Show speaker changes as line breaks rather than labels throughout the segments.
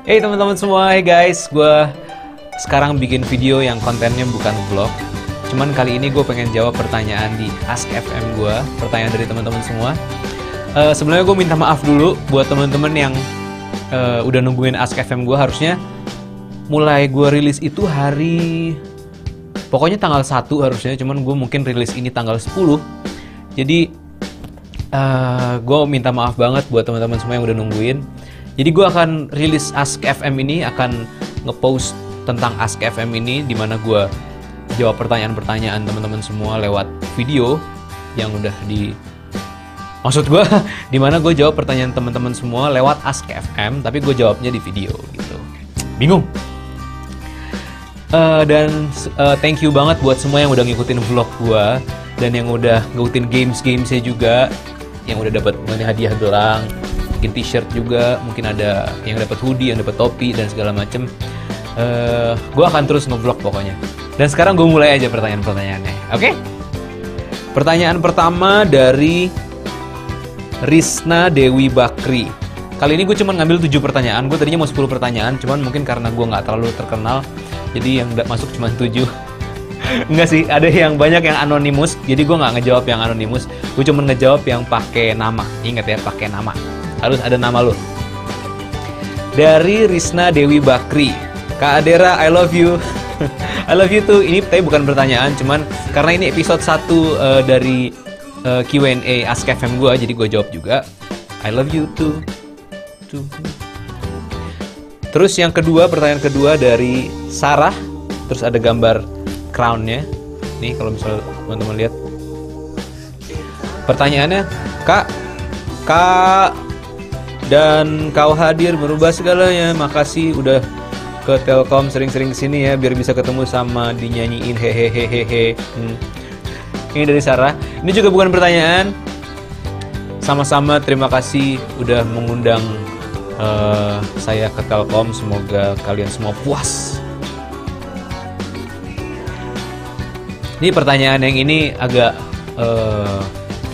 Hey teman-teman semua, hey guys, gue sekarang bikin video yang kontennya bukan vlog. Cuman kali ini gue pengen jawab pertanyaan di Ask FM gue, pertanyaan dari teman-teman semua. Sebelumnya gue minta maaf dulu buat teman-teman yang udah nungguin Ask FM gue. Harusnya mulai gue rilis itu pokoknya tanggal 1 harusnya, cuman gue mungkin rilis ini tanggal 10. Jadi gue minta maaf banget buat teman-teman semua yang udah nungguin. Jadi gue akan rilis Ask FM ini, akan ngepost tentang Ask FM ini, dimana gue jawab pertanyaan-pertanyaan teman-teman semua lewat video yang udah maksud gue, dimana gue jawab pertanyaan teman-teman semua lewat Ask FM, tapi gue jawabnya di video gitu. Bingung? Thank you banget buat semua yang udah ngikutin vlog gue dan yang udah ngikutin games-gamesnya juga, yang udah dapat hadiah gelang, mungkin t-shirt juga, mungkin ada yang dapat hoodie, yang dapat topi dan segala macem. Gue akan terus nge-vlog pokoknya. Dan sekarang gue mulai aja pertanyaan-pertanyaannya, oke? Pertanyaan pertama dari Risna Dewi Bakri. Kali ini gue cuma ngambil 7 pertanyaan. Gue tadinya mau 10 pertanyaan, cuman mungkin karena gue nggak terlalu terkenal, jadi yang masuk cuma 7. Enggak sih, ada yang banyak yang anonimus, jadi gue nggak ngejawab yang anonimus. Gue cuma ngejawab yang pakai nama. Ingat ya, pakai nama. Harus ada nama lo. Dari Risna Dewi Bakri. Kak Adera, I love you. I love you too. Ini tapi bukan pertanyaan, cuman karena ini episode 1 dari Q&A Ask FM gue, jadi gue jawab juga. I love you too. Terus yang kedua, pertanyaan kedua dari Sarah. Terus ada gambar crown-nya. Nih kalau misalnya teman-teman lihat. Pertanyaannya, Kak dan kau hadir merubah segalanya. Makasih udah ke Telkom, sering-sering kesini ya, biar bisa ketemu sama dinyanyiin hehehehehe. Ini dari Sarah. Ini juga bukan pertanyaan. Sama-sama terima kasih udah mengundang saya ke Telkom. Semoga kalian semua puas. Ini pertanyaan yang ini agak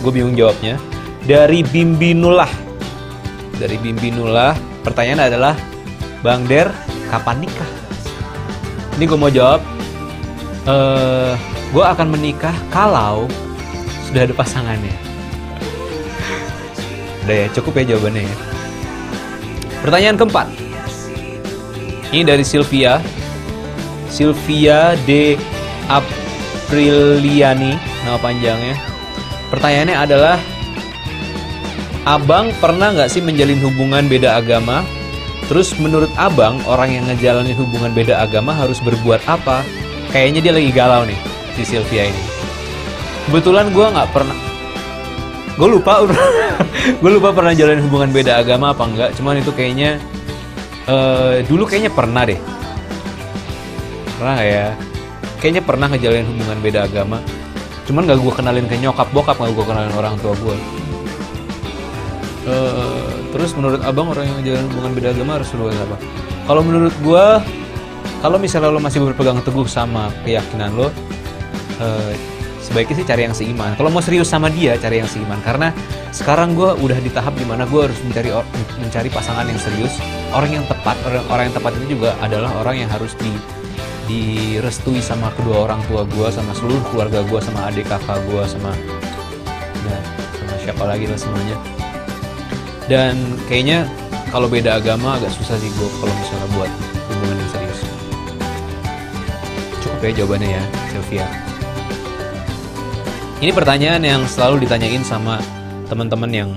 gue bingung jawabnya. Dari Bimbinullah. Dari Bimbinullah, pertanyaan adalah, Bang Der, kapan nikah? Ini gue mau jawab, gue akan menikah kalau sudah ada pasangannya. Udah ya, cukup ya jawabannya ya. Pertanyaan keempat, ini dari Sylvia D. Apriliani, nama panjangnya. Pertanyaannya adalah, Abang pernah nggak sih menjalin hubungan beda agama? Terus menurut Abang, orang yang ngejalanin hubungan beda agama harus berbuat apa? Kayaknya dia lagi galau nih, si Sylvia ini. Kebetulan gue nggak pernah, gue lupa pernah jalin hubungan beda agama apa enggak. Cuman itu kayaknya dulu kayaknya pernah deh. Pernah nggak ya? Kayaknya pernah ngejalin hubungan beda agama. Cuman nggak gue kenalin ke nyokap bokap, nggak gue kenalin orang tua gue. Terus menurut Abang, orang yang ngejalin hubungan beda agama harus berbuat apa? Kalau menurut gue, kalau misalnya lo masih berpegang teguh sama keyakinan lo, sebaiknya sih cari yang seiman. Kalau mau serius sama dia, cari yang seiman. Karena sekarang gue udah di tahap dimana gue harus mencari pasangan yang serius, orang yang tepat. Orang yang tepat itu juga adalah orang yang harus direstui sama kedua orang tua gue, sama seluruh keluarga gue, sama adik kakak gue, sama siapa lagi lah semuanya. Dan kayaknya kalau beda agama agak susah sih gue kalau misalnya buat hubungan yang serius. Cukup ya jawabannya ya, Sylvia. Ini pertanyaan yang selalu ditanyain sama teman-teman yang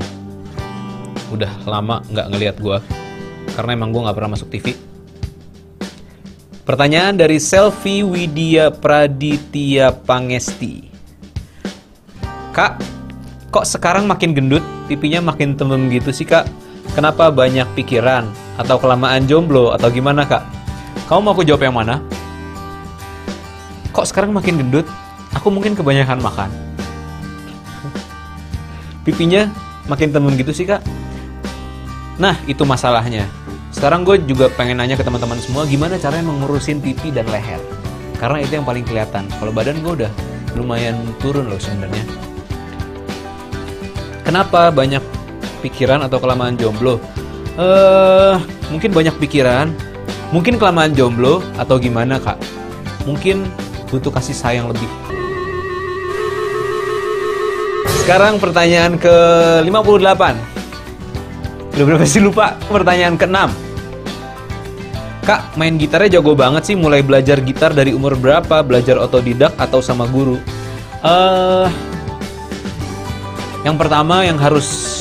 udah lama nggak ngelihat gue, karena emang gue nggak pernah masuk TV. Pertanyaan dari Selvi Widya Praditya Pangesti. Kak, kok sekarang makin gendut, pipinya makin tembem gitu sih Kak? Kenapa banyak pikiran? Atau kelamaan jomblo? Atau gimana Kak? Kamu mau aku jawab yang mana? Kok sekarang makin gendut? Aku mungkin kebanyakan makan. Pipinya makin tembem gitu sih Kak? Nah, itu masalahnya. Sekarang gue juga pengen nanya ke teman-teman semua, gimana caranya mengurusin pipi dan leher? Karena itu yang paling kelihatan. Kalau badan gue udah lumayan turun loh sebenarnya. Kenapa banyak pikiran atau kelamaan jomblo? Mungkin banyak pikiran, mungkin kelamaan jomblo, atau gimana kak? Mungkin butuh kasih sayang lebih. Sekarang pertanyaan ke-58. Udah berapa sih lupa? Pertanyaan ke-6. Kak, main gitarnya jago banget sih. Mulai belajar gitar dari umur berapa? Belajar otodidak atau sama guru? Yang pertama yang harus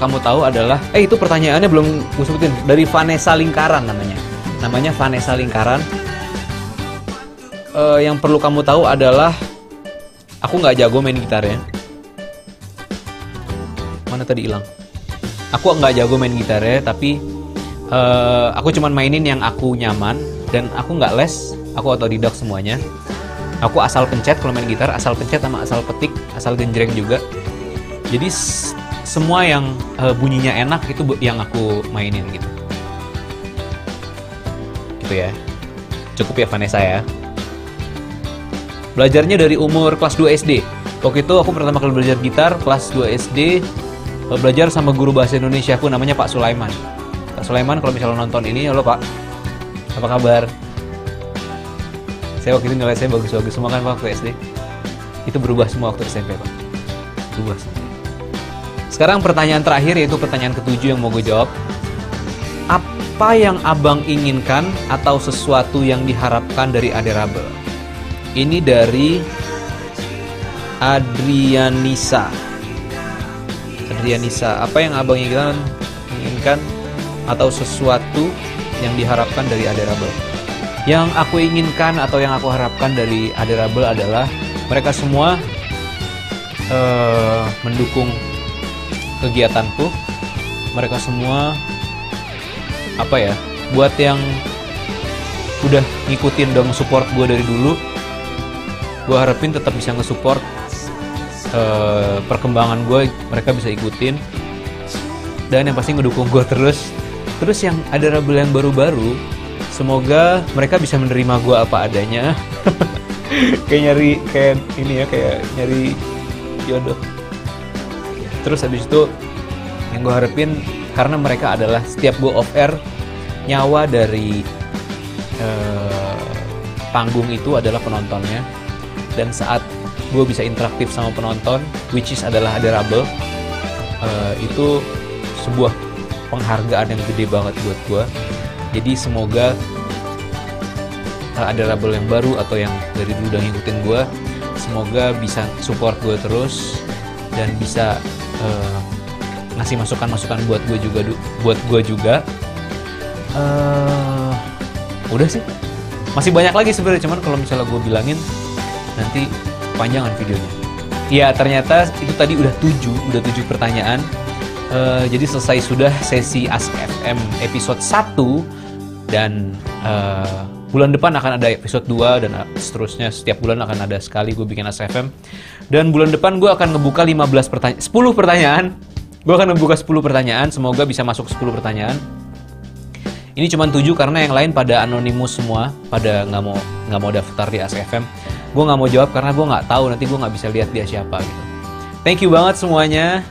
kamu tahu adalah itu pertanyaannya belum gue sebutin. Dari Vanessa Lingkaran namanya. Namanya Vanessa Lingkaran. Yang perlu kamu tahu adalah aku nggak jago main gitarnya. Mana tadi hilang? Aku nggak jago main gitarnya, tapi aku cuman mainin yang aku nyaman dan aku nggak les, aku otodidak semuanya. Aku asal pencet kalau main gitar, asal pencet sama asal petik, asal genjreng juga. Jadi semua yang bunyinya enak itu yang aku mainin gitu. Gitu ya. Cukup ya Vanessa ya. Belajarnya dari umur kelas 2 SD. Waktu itu aku pertama kali belajar gitar kelas 2 SD. Belajar sama guru bahasa Indonesia aku namanya Pak Sulaiman. Pak Sulaiman kalau misalnya nonton ini, halo Pak, apa kabar? Saya waktu itu nilai saya bagus-bagus semua kan waktu SD. Itu berubah semua waktu SMP Pak. Berubah semua. Sekarang pertanyaan terakhir yaitu pertanyaan ke-7 yang mau gue jawab. Apa yang abang inginkan atau sesuatu yang diharapkan dari Adorable? Ini dari Adrianisa. Apa yang abang inginkan atau sesuatu yang diharapkan dari Adorable? Yang aku inginkan atau yang aku harapkan dari Adorable adalah mereka semua mendukung kegiatanku. Mereka semua buat yang udah ngikutin dong support gue dari dulu, gue harapin tetap bisa nge-support perkembangan gue, mereka bisa ikutin dan yang pasti ngedukung gue terus yang Adorable yang baru-baru, semoga mereka bisa menerima gue apa adanya. kayak nyari jodoh. Terus habis itu yang gue harapin, karena mereka adalah setiap gue off air, nyawa dari panggung itu adalah penontonnya, dan saat gue bisa interaktif sama penonton, which is adalah Adorable, itu sebuah penghargaan yang gede banget buat gue. Jadi semoga Adorable yang baru atau yang dari dulu udah ngikutin gue, semoga bisa support gue terus dan bisa ngasih masukan-masukan buat gue juga. Udah sih, masih banyak lagi sebenarnya, cuman kalau misalnya gue bilangin nanti panjangan videonya. Ya ternyata itu tadi udah 7 pertanyaan. Jadi selesai sudah sesi Ask FM episode 1 dan bulan depan akan ada episode 2 dan seterusnya. Setiap bulan akan ada sekali gue bikin Ask FM. Dan bulan depan gue akan ngebuka 10 pertanyaan. Gue akan ngebuka 10 pertanyaan, semoga bisa masuk 10 pertanyaan. Ini cuma 7 karena yang lain pada anonimus semua, pada nggak mau daftar di Ask FM. Gue nggak mau jawab karena gue nggak tahu, nanti gue nggak bisa lihat dia siapa gitu. Thank you banget semuanya.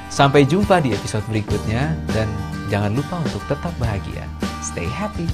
Sampai jumpa di episode berikutnya dan jangan lupa untuk tetap bahagia. Stay happy.